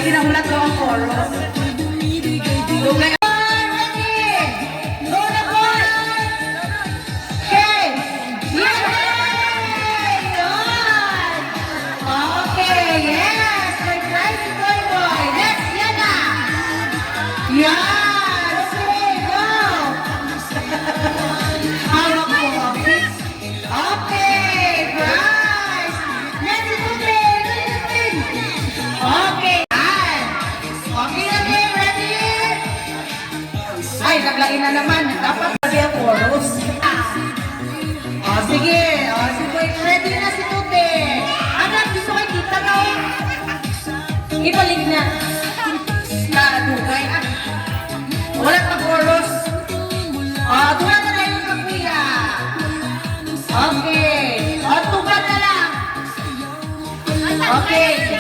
ginahulat ko ang chorus. Dugay. Yan! Okay, go! Hawak mo, okay? Okay, guys! Next moving! Okay, yan! Okay na kayo, ready? Ay, naglagay na naman. Dapat sabi ang chorus. O, sige. O, sige. Ready na si Tute. Anak, gusto kayo kita na. Ibalik na. Dugay, ah. Wala pa chorus. Tuwa na lang yung kakuya. Okay. Tuwa na lang. Okay.